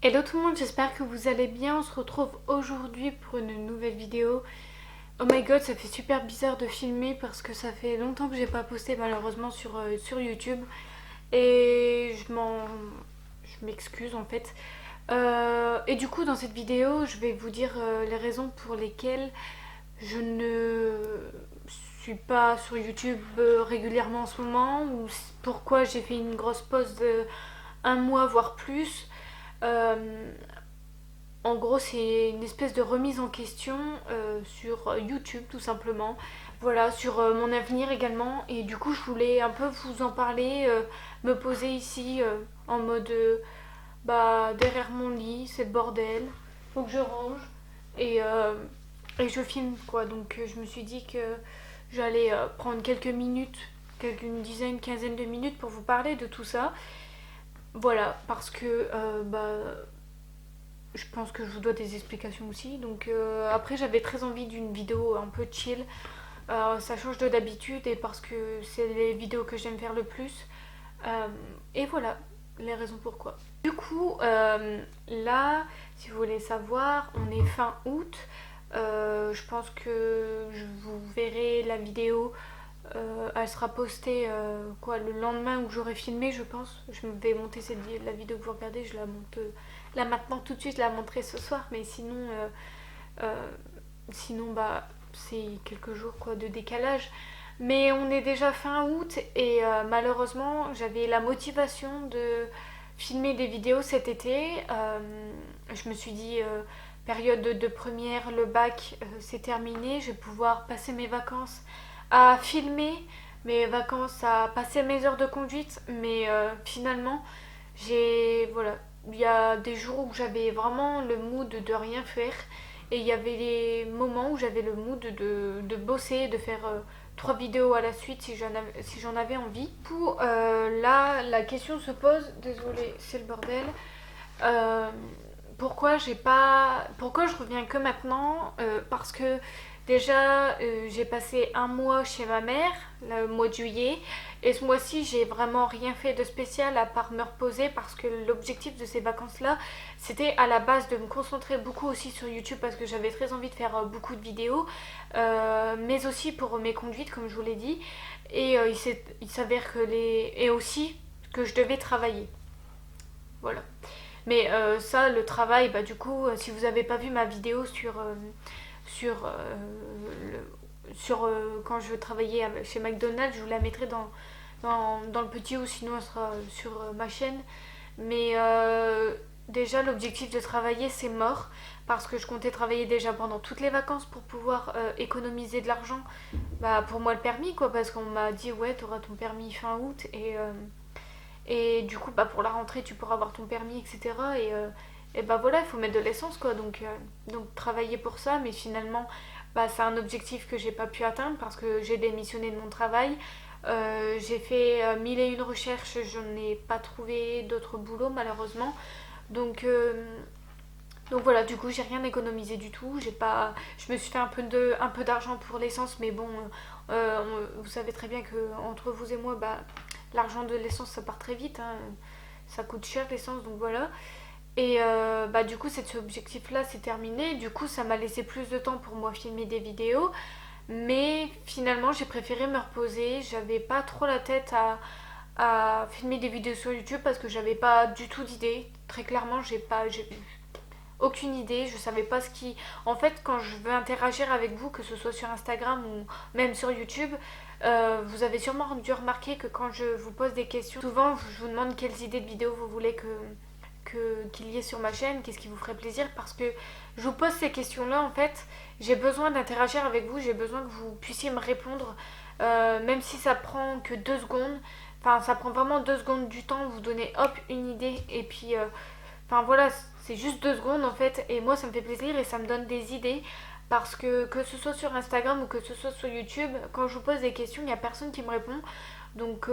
Hello tout le monde, j'espère que vous allez bien. On se retrouve aujourd'hui pour une nouvelle vidéo. Oh my god, ça fait super bizarre de filmer parce que ça fait longtemps que j'ai pas posté malheureusement sur YouTube. Et je m'excuse en fait. Et du coup dans cette vidéo, je vais vous dire les raisons pour lesquelles je ne suis pas sur YouTube régulièrement en ce moment, ou pourquoi j'ai fait une grosse pause de un mois voire plus. Euh, En gros, c'est une espèce de remise en question sur YouTube, tout simplement. Voilà, sur mon avenir également. Et du coup, je voulais un peu vous en parler, me poser ici en mode bah, derrière mon lit, c'est le bordel. Faut que je range. Et, euh, et je filme, quoi. Donc, je me suis dit que j'allais prendre quelques minutes, une dizaine, quinzaine de minutes pour vous parler de tout ça. Voilà, parce que bah, je pense que je vous dois des explications aussi. Donc après j'avais très envie d'une vidéo un peu chill. Ça change de d'habitude et parce que c'est les vidéos que j'aime faire le plus. Euh, et voilà les raisons pourquoi. Du coup là, si vous voulez savoir, on est fin août. Je pense que je vous verrai la vidéo. Elle sera postée quoi, le lendemain où j'aurai filmé, je pense. Je vais monter la vidéo que vous regardez, je la monte là maintenant tout de suite, je la montrerai ce soir. Mais euh, sinon bah, c'est quelques jours quoi, de décalage. Mais on est déjà fin août et malheureusement j'avais la motivation de filmer des vidéos cet été. Je me suis dit, période de première, le bac c'est terminé, je vais pouvoir passer mes vacances à filmer, mes vacances à passer mes heures de conduite. Mais finalement, voilà, il y a des jours où j'avais vraiment le mood de rien faire. Et il y avait des moments où j'avais le mood de bosser, de faire 3 vidéos à la suite si j'en avais envie. Pour là, la question se pose, désolée, c'est le bordel. Euh, pourquoi je reviens que maintenant. Parce que déjà j'ai passé un mois chez ma mère le mois de juillet et ce mois-ci j'ai vraiment rien fait de spécial à part me reposer parce que l'objectif de ces vacances là c'était à la base de me concentrer beaucoup aussi sur YouTube parce que j'avais très envie de faire beaucoup de vidéos, mais aussi pour mes conduites comme je vous l'ai dit. Et il s'avère que et aussi que je devais travailler, voilà. Mais ça, le travail, bah du coup, si vous n'avez pas vu ma vidéo sur, quand je travaillais chez McDonald's, je vous la mettrai dans le petit ou sinon elle sera sur ma chaîne. Mais déjà, l'objectif de travailler, c'est mort parce que je comptais travailler déjà pendant toutes les vacances pour pouvoir économiser de l'argent bah, pour moi le permis, quoi, parce qu'on m'a dit ouais, t'auras ton permis fin août et du coup, bah, pour la rentrée, tu pourras avoir ton permis, etc. Et bah voilà, il faut mettre de l'essence, quoi. Donc travailler pour ça, mais finalement, bah, c'est un objectif que j'ai pas pu atteindre parce que j'ai démissionné de mon travail. J'ai fait mille et une recherches, je n'ai pas trouvé d'autres boulots malheureusement. Donc, euh, donc voilà, du coup, j'ai rien économisé du tout. Je me suis fait un peu d'argent pour l'essence, mais bon, vous savez très bien que entre vous et moi, bah, l'argent de l'essence ça part très vite, hein. Ça coûte cher l'essence, donc voilà. Et bah, du coup, cet objectif-là c'est terminé. Du coup, ça m'a laissé plus de temps pour moi filmer des vidéos. Mais finalement, j'ai préféré me reposer. J'avais pas trop la tête à filmer des vidéos sur YouTube parce que j'avais pas du tout d'idée. Très clairement, j'ai aucune idée, je savais pas ce qui. En fait, quand je veux interagir avec vous, que ce soit sur Instagram ou même sur YouTube, vous avez sûrement dû remarquer que quand je vous pose des questions, souvent je vous demande quelles idées de vidéos vous voulez qu'il y ait sur ma chaîne, qu'est-ce qui vous ferait plaisir, parce que je vous pose ces questions-là en fait, j'ai besoin d'interagir avec vous, j'ai besoin que vous puissiez me répondre, même si ça prend que 2 secondes. Enfin, ça prend vraiment 2 secondes du temps, vous donnez hop une idée et puis enfin voilà, c'est juste 2 secondes en fait, et moi ça me fait plaisir et ça me donne des idées parce que ce soit sur Instagram ou que ce soit sur YouTube, quand je vous pose des questions, il n'y a personne qui me répond. Donc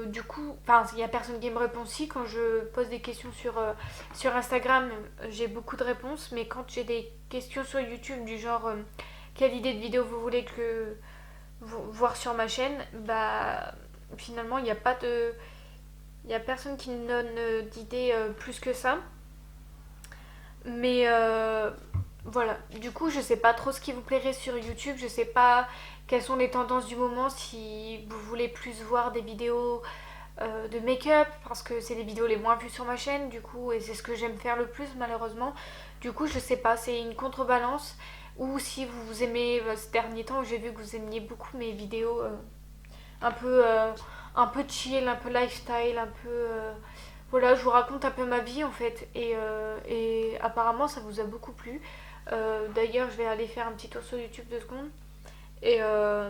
du coup, enfin il n'y a personne qui me répond si quand je pose des questions sur Instagram, j'ai beaucoup de réponses, mais quand j'ai des questions sur YouTube du genre quelle idée de vidéo vous voulez que voir sur ma chaîne, bah finalement il n'y a pas de il y a personne qui me donne d'idées plus que ça. Mais voilà, du coup je sais pas trop ce qui vous plairait sur YouTube, je sais pas quelles sont les tendances du moment, si vous voulez plus voir des vidéos de make-up, parce que c'est les vidéos les moins vues sur ma chaîne, du coup, et c'est ce que j'aime faire le plus malheureusement. Du coup, je sais pas, c'est une contrebalance. Ou si vous aimez, ces derniers temps, j'ai vu que vous aimiez beaucoup mes vidéos un peu, un peu chill, un peu lifestyle, un peu. Voilà, je vous raconte un peu ma vie en fait. Et apparemment, ça vous a beaucoup plu. D'ailleurs, je vais aller faire un petit tour sur YouTube 2 secondes. Et, euh,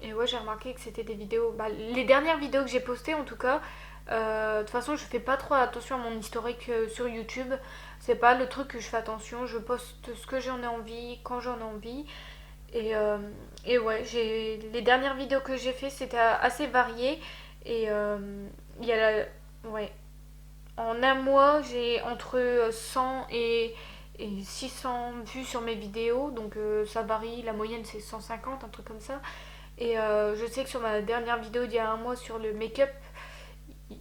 et ouais, j'ai remarqué que c'était des vidéos. Bah, les dernières vidéos que j'ai postées, en tout cas, de toute façon, je fais pas trop attention à mon historique sur YouTube. C'est pas le truc que je fais attention. Je poste ce que j'en ai envie, quand j'en ai envie. Et, euh, et ouais, les dernières vidéos que j'ai fait, c'était assez varié. Et il y a ouais, en un mois, j'ai entre 100 et 600 vues sur mes vidéos. Donc ça varie, la moyenne c'est 150, un truc comme ça. Et je sais que sur ma dernière vidéo d'il y a un mois sur le make-up,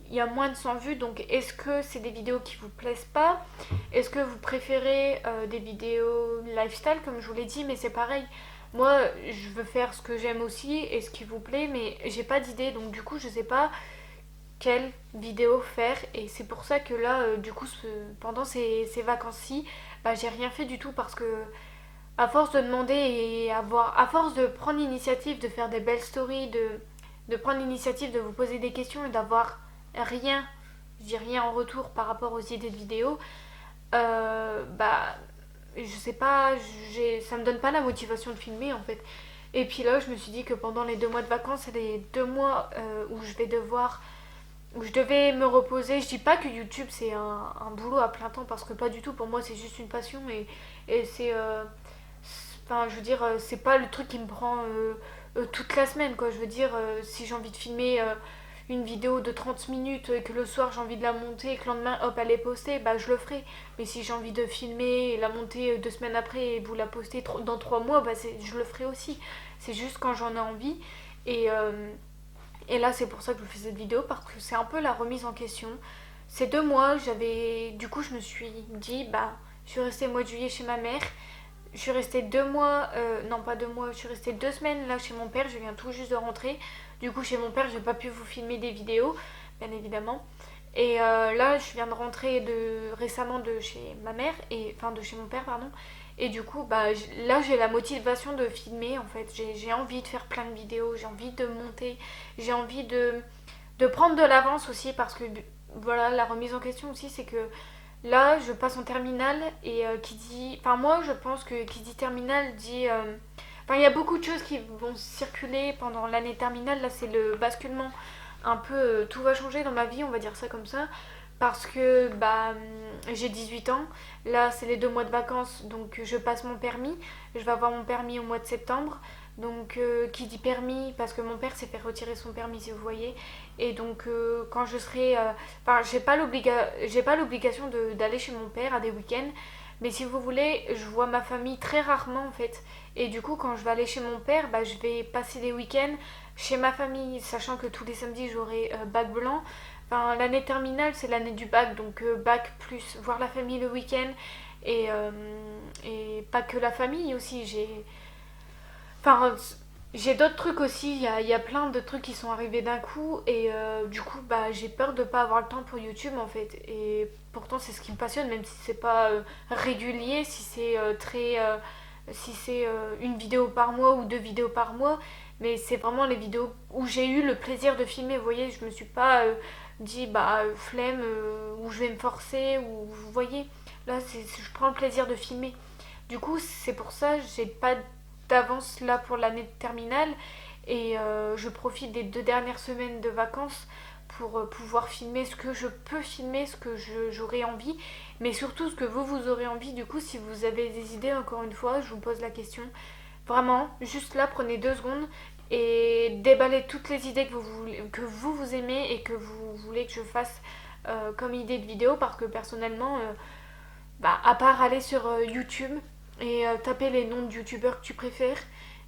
il y a moins de 100 vues. Donc est-ce que c'est des vidéos qui vous plaisent pas? Est-ce que vous préférez des vidéos lifestyle comme je vous l'ai dit? Mais c'est pareil. Moi, je veux faire ce que j'aime aussi et ce qui vous plaît, mais j'ai pas d'idée. Donc du coup, je sais pas quelle vidéo faire. Et c'est pour ça que là, du coup, pendant ces vacances-ci, bah, j'ai rien fait du tout parce que à force de demander et à force de prendre l'initiative de faire des belles stories, de prendre l'initiative de vous poser des questions et d'avoir rien, je dis rien en retour par rapport aux idées de vidéos, bah je sais pas, ça me donne pas la motivation de filmer en fait. Et puis là, je me suis dit que pendant les 2 mois de vacances, c'est les 2 mois où je devais me reposer. Je dis pas que YouTube c'est un boulot à plein temps parce que pas du tout. Pour moi, c'est juste une passion et enfin, je veux dire, c'est pas le truc qui me prend toute la semaine, quoi. Je veux dire, si j'ai envie de filmer une vidéo de 30 minutes et que le soir j'ai envie de la monter et que le lendemain, hop, elle est postée, bah je le ferai. Mais si j'ai envie de filmer et la monter 2 semaines après et vous la poster dans 3 mois, bah je le ferai aussi. C'est juste quand j'en ai envie. Et, euh, et là, c'est pour ça que je fais cette vidéo parce que c'est un peu la remise en question. Ces 2 mois, du coup, je me suis dit, bah, je suis restée le mois de juillet chez ma mère. Je suis restée 2 mois, non pas 2 mois, je suis restée 2 semaines là chez mon père, je viens tout juste de rentrer. Du coup chez mon père j'ai pas pu vous filmer des vidéos, bien évidemment. Et là je viens de rentrer récemment de chez ma mère, enfin de chez mon père pardon. Et du coup bah, là j'ai la motivation de filmer en fait, j'ai envie de faire plein de vidéos, j'ai envie de monter, j'ai envie de prendre de l'avance aussi parce que voilà la remise en question aussi c'est que là, je passe en terminale et qui dit. Enfin, moi, je pense que qui dit terminale dit. Enfin, il y a beaucoup de choses qui vont circuler pendant l'année terminale. Là, c'est le basculement. Un peu, tout va changer dans ma vie, on va dire ça comme ça. Parce que bah, j'ai 18 ans. Là, c'est les 2 mois de vacances, donc je passe mon permis. Je vais avoir mon permis au mois de septembre. Donc, qui dit permis, parce que mon père s'est fait retirer son permis, si vous voyez. Et donc, quand je serai. Enfin, j'ai pas l'obligation d'aller chez mon père à des week-ends. Mais si vous voulez, je vois ma famille très rarement en fait. Et du coup, quand je vais aller chez mon père, bah, je vais passer des week-ends chez ma famille, sachant que tous les samedis j'aurai bac blanc. Enfin, l'année terminale, c'est l'année du bac, donc bac plus voir la famille le week-end. Et pas que la famille aussi, Enfin, j'ai d'autres trucs aussi, il y a plein de trucs qui sont arrivés d'un coup et du coup bah j'ai peur de pas avoir le temps pour YouTube en fait et pourtant c'est ce qui me passionne même si c'est pas régulier, si c'est si c'est une vidéo par mois ou 2 vidéos par mois, mais c'est vraiment les vidéos où j'ai eu le plaisir de filmer, vous voyez, je me suis pas dit bah flemme ou je vais me forcer ou vous voyez, là je prends le plaisir de filmer. Du coup, c'est pour ça j'ai pas d'avance là pour l'année de terminale et je profite des 2 dernières semaines de vacances pour pouvoir filmer ce que je peux filmer, ce que j'aurai envie, mais surtout ce que vous aurez envie. Du coup, si vous avez des idées, encore une fois, je vous pose la question. Vraiment, juste là, prenez 2 secondes et déballez toutes les idées que vous aimez et que vous voulez que je fasse comme idée de vidéo parce que personnellement, bah, à part aller sur YouTube et taper les noms de youtubeurs que tu préfères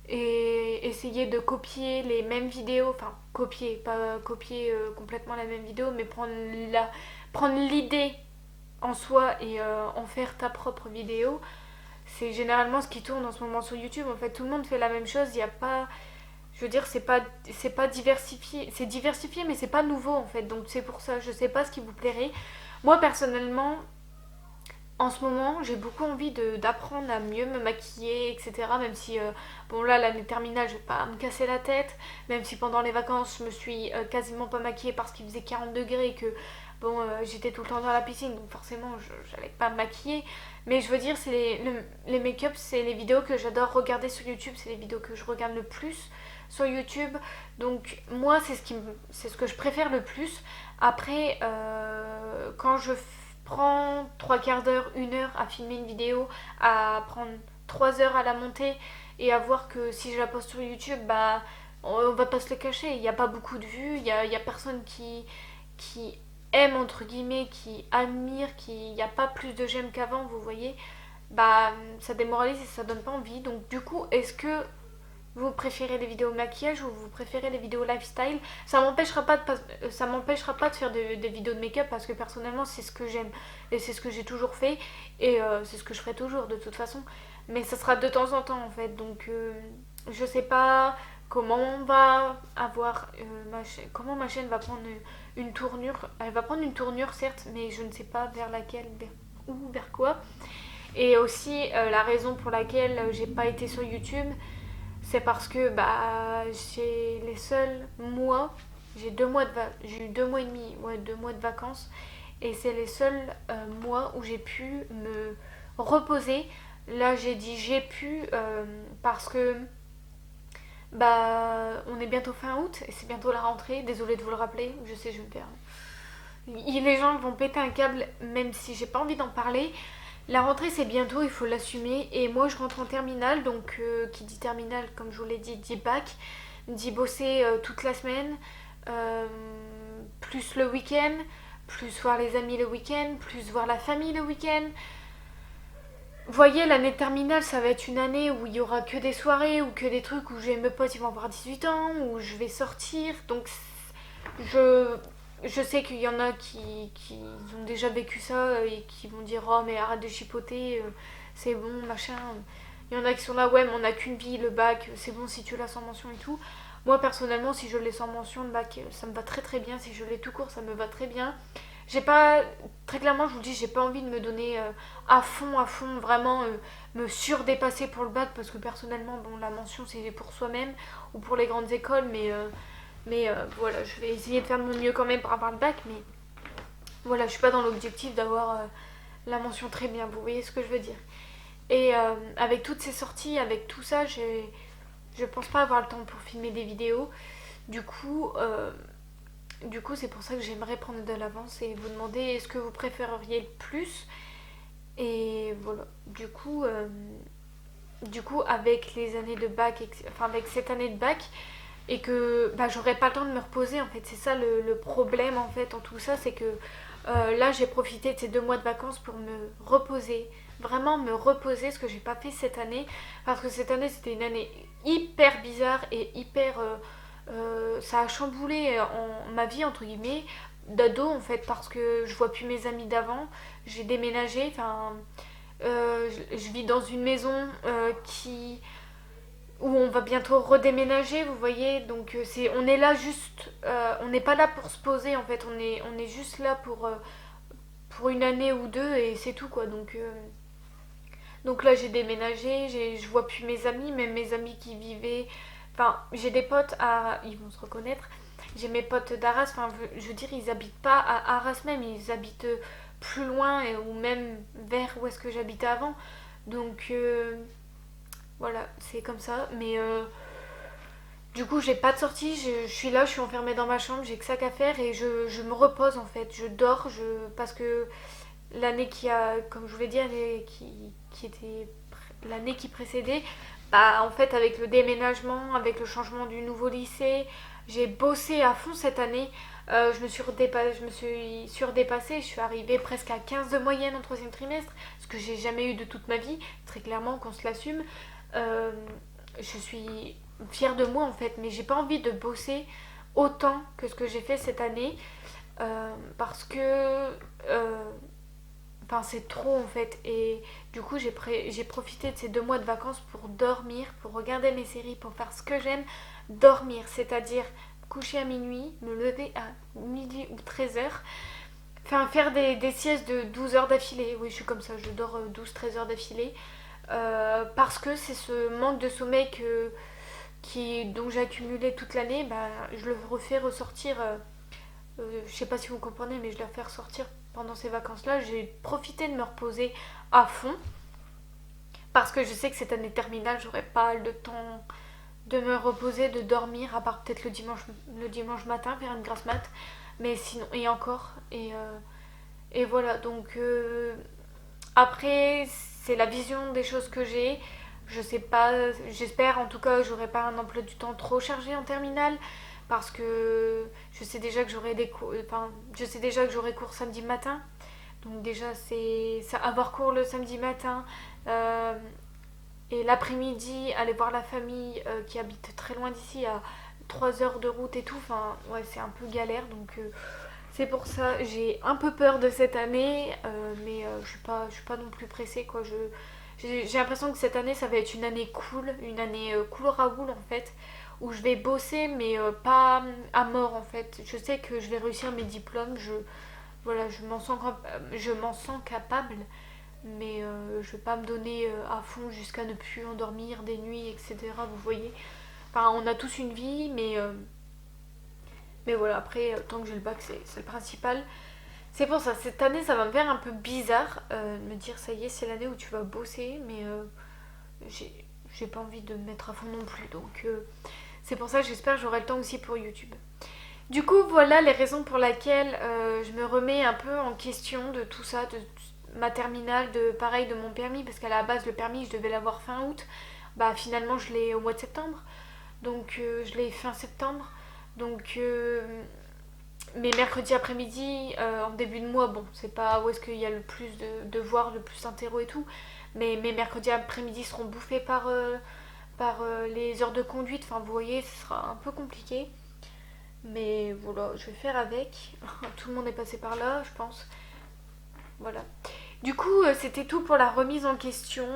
et essayer de copier les mêmes vidéos, enfin copier, pas copier complètement la même vidéo, mais prendre l'idée en soi et en faire ta propre vidéo. C'est généralement ce qui tourne en ce moment sur YouTube. En fait, tout le monde fait la même chose. Il n'y a pas, je veux dire, c'est pas diversifié. C'est diversifié, mais c'est pas nouveau en fait. Donc c'est pour ça. Je sais pas ce qui vous plairait. Moi personnellement, en ce moment, j'ai beaucoup envie d'apprendre à mieux me maquiller, etc. Même si, bon là, l'année terminale, je vais pas me casser la tête. Même si pendant les vacances, je me suis quasiment pas maquillée parce qu'il faisait 40 degrés et que, bon, j'étais tout le temps dans la piscine. Donc forcément, j'allais pas me maquiller. Mais je veux dire, c'est les make-up, c'est les vidéos que j'adore regarder sur YouTube. C'est les vidéos que je regarde le plus sur YouTube. Donc moi, c'est ce que je préfère le plus. Après, quand je prends 3/4 d'heure, 1 heure à filmer une vidéo, à prendre 3 heures à la monter et à voir que si je la poste sur YouTube, bah on va pas se le cacher, il n'y a pas beaucoup de vues, il y a personne qui aime entre guillemets, qui admire, il n'y a pas plus de j'aime qu'avant, vous voyez, bah ça démoralise et ça donne pas envie. Donc du coup, est-ce que vous préférez les vidéos maquillage ou vous préférez les vidéos lifestyle? Ça m'empêchera pas de faire des vidéos de make-up parce que personnellement c'est ce que j'aime et c'est ce que j'ai toujours fait et c'est ce que je ferai toujours de toute façon. Mais ça sera de temps en temps en fait. Donc je sais pas comment on va avoir comment ma chaîne va prendre une tournure. Elle va prendre une tournure certes, mais je ne sais pas vers laquelle, vers quoi. Et aussi la raison pour laquelle j'ai pas été sur YouTube, c'est parce que bah j'ai les seuls mois, j'ai eu 2 mois et demi, ouais, 2 mois de vacances, et c'est les seuls mois où j'ai pu me reposer. Là j'ai dit j'ai pu parce que bah on est bientôt fin août et c'est bientôt la rentrée. Désolée de vous le rappeler, je sais, je vais me faire. Les gens vont péter un câble même si j'ai pas envie d'en parler. La rentrée c'est bientôt, il faut l'assumer. Et moi je rentre en terminale, donc qui dit terminale, comme je vous l'ai dit bac, dit bosser toute la semaine, euh, plus le week-end, plus voir les amis le week-end, plus voir la famille le week-end. Vous voyez, l'année de terminale, ça va être une année où il y aura que des soirées ou que des trucs où mes potes ils vont avoir 18 ans, où je vais sortir. Donc je, je sais qu'il y en a qui ont déjà vécu ça et qui vont dire oh mais arrête de chipoter, c'est bon, machin. Il y en a qui sont là, ouais mais on n'a qu'une vie, le bac, c'est bon si tu l'as sans mention et tout. Moi personnellement si je l'ai sans mention, le bac ça me va très très bien, si je l'ai tout court ça me va très bien. J'ai pas, très clairement je vous le dis, j'ai pas envie de me donner à fond, vraiment me surdépasser pour le bac parce que personnellement bon la mention c'est pour soi-même ou pour les grandes écoles mais voilà, je vais essayer de faire de mon mieux quand même pour avoir le bac. Mais voilà, je suis pas dans l'objectif d'avoir la mention très bien. Vous voyez ce que je veux dire. Et avec toutes ces sorties, avec tout ça, je pense pas avoir le temps pour filmer des vidéos. Du coup, c'est pour ça que j'aimerais prendre de l'avance et vous demander est-ce que vous préféreriez le plus. Et voilà. Du coup, avec les années de bac, enfin avec cette année de bac, et que bah, j'aurais pas le temps de me reposer en fait, c'est ça le problème en fait en tout ça, c'est que là j'ai profité de ces 2 mois de vacances pour me reposer, vraiment me reposer, ce que j'ai pas fait cette année, parce que cette année c'était une année hyper bizarre et hyper ça a chamboulé ma vie entre guillemets d'ado en fait, parce que je vois plus mes amis d'avant, j'ai déménagé, enfin je vis dans une maison où on va bientôt redéménager, vous voyez, donc on est là juste, on n'est pas là pour se poser en fait, on est juste là pour une année ou deux et c'est tout quoi, donc là j'ai déménagé, je vois plus mes amis, même mes amis qui vivaient, enfin j'ai des potes ils vont se reconnaître, j'ai mes potes d'Arras, enfin je veux dire ils habitent pas à Arras même, ils habitent plus loin ou même vers où est-ce que j'habitais avant, donc voilà, c'est comme ça. Mais du coup, j'ai pas de sortie. Je suis là, je suis enfermée dans ma chambre, j'ai que ça qu'à faire et je me repose en fait. Je dors parce que l'année comme je vous l'ai dit, qui était l'année qui précédait, bah en fait, avec le déménagement, avec le changement du nouveau lycée, j'ai bossé à fond cette année. Je me suis surdépassée, je suis arrivée presque à 15 de moyenne en troisième trimestre, ce que j'ai jamais eu de toute ma vie, très clairement qu'on se l'assume. Euh, je suis fière de moi en fait, mais j'ai pas envie de bosser autant que ce que j'ai fait cette année parce que Enfin, c'est trop en fait. Et du coup, j'ai profité de ces 2 mois de vacances pour dormir, pour regarder mes séries, pour faire ce que j'aime, dormir. C'est-à-dire coucher à minuit, me lever à midi ou 13h. Enfin, faire des siestes de 12 heures d'affilée. Oui, je suis comme ça, je dors 12-13 heures d'affilée. Parce que c'est ce manque de sommeil dont j'ai accumulé toute l'année. Bah, je le refais ressortir. Je sais pas si vous comprenez, mais je le refais ressortir pendant ces vacances-là. J'ai profité de me reposer à fond. Parce que je sais que cette année terminale, j'aurai pas le temps de me reposer, de dormir, à part peut-être le dimanche matin, faire une grasse mat. Mais sinon, et encore. Et voilà, donc après, c'est la vision des choses que j'ai. Je sais pas, j'espère en tout cas que j'aurai pas un emploi du temps trop chargé en terminale. Parce que je sais déjà que j'aurai des cours, enfin, je sais déjà que j'aurai cours samedi matin. Donc déjà, c'est ça, avoir cours le samedi matin. euh, et l'après-midi, aller voir la famille qui habite très loin d'ici, à 3 heures de route et tout. Enfin, ouais, c'est un peu galère. Donc, c'est pour ça, j'ai un peu peur de cette année. Mais je suis pas non plus pressée, quoi. J'ai l'impression que cette année, ça va être une année cool. Une année cool Raoul, en fait. Où je vais bosser, mais pas à mort, en fait. Je sais que je vais réussir mes diplômes. Voilà, je m'en sens capable, mais je vais pas me donner à fond jusqu'à ne plus endormir des nuits, etc. Vous voyez. Enfin, on a tous une vie, mais voilà, après, tant que j'ai le bac, c'est le principal. C'est pour ça, cette année, ça va me faire un peu bizarre de me dire, ça y est, c'est l'année où tu vas bosser, mais j'ai pas envie de me mettre à fond non plus. Donc, c'est pour ça que j'espère que j'aurai le temps aussi pour YouTube. Du coup, voilà les raisons pour lesquelles je me remets un peu en question de tout ça, de ma terminale, pareil de mon permis, parce qu'à la base, le permis, je devais l'avoir fin août. Bah, finalement, je l'ai au mois de septembre. Donc, je l'ai fin septembre. Donc, mes mercredis après-midi, en début de mois, bon, c'est pas où est-ce qu'il y a le plus de devoirs, le plus d'interro et tout. Mais mes mercredis après-midi seront bouffés par les heures de conduite. Enfin, vous voyez, ce sera un peu compliqué. Mais voilà, je vais faire avec. Tout le monde est passé par là, je pense. Voilà. Du coup, c'était tout pour la remise en question.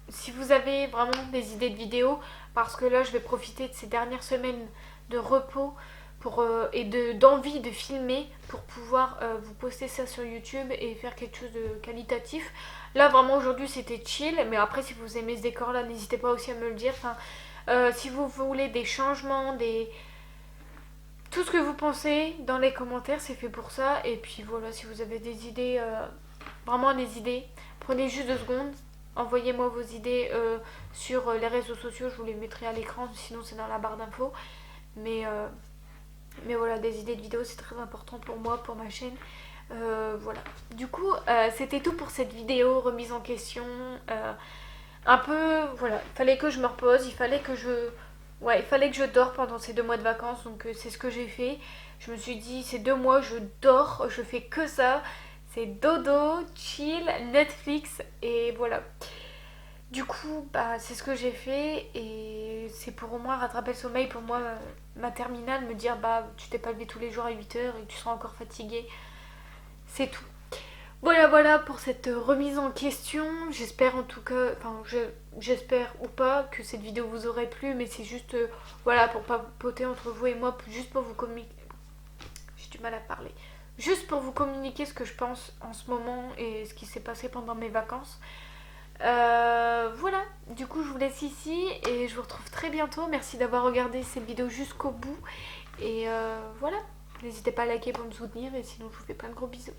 Si vous avez vraiment des idées de vidéos, parce que là, je vais profiter de ces dernières semaines de repos d'envie de filmer pour pouvoir vous poster ça sur YouTube et faire quelque chose de qualitatif. Là, vraiment, aujourd'hui, c'était chill. Mais après, si vous aimez ce décor-là, n'hésitez pas aussi à me le dire. Enfin, si vous voulez des changements, tout ce que vous pensez dans les commentaires, c'est fait pour ça. Et puis voilà, si vous avez des idées, vraiment des idées, prenez juste 2 secondes. Envoyez-moi vos idées sur les réseaux sociaux, je vous les mettrai à l'écran, sinon c'est dans la barre d'infos. Mais voilà, des idées de vidéos, c'est très important pour moi, pour ma chaîne. Voilà. Du coup, c'était tout pour cette vidéo remise en question. Un peu, voilà, il fallait que je me repose, il fallait que je dors pendant ces 2 mois de vacances, donc c'est ce que j'ai fait. Je me suis dit, ces 2 mois, je dors, je fais que ça. C'est dodo, chill, Netflix, et voilà. Du coup, bah, c'est ce que j'ai fait, et c'est pour au moins rattraper le sommeil, pour moi, ma terminale, me dire, bah, tu t'es pas levé tous les jours à 8 heures et tu seras encore fatigué. C'est tout. Voilà pour cette remise en question. J'espère en tout cas, enfin j'espère ou pas que cette vidéo vous aurait plu, mais c'est juste voilà pour papoter entre vous et moi, juste pour vous communiquer. J'ai du mal à parler. Juste pour vous communiquer ce que je pense en ce moment et ce qui s'est passé pendant mes vacances. Voilà, du coup je vous laisse ici et je vous retrouve très bientôt. Merci d'avoir regardé cette vidéo jusqu'au bout. Et voilà, n'hésitez pas à liker pour me soutenir et sinon je vous fais plein de gros bisous.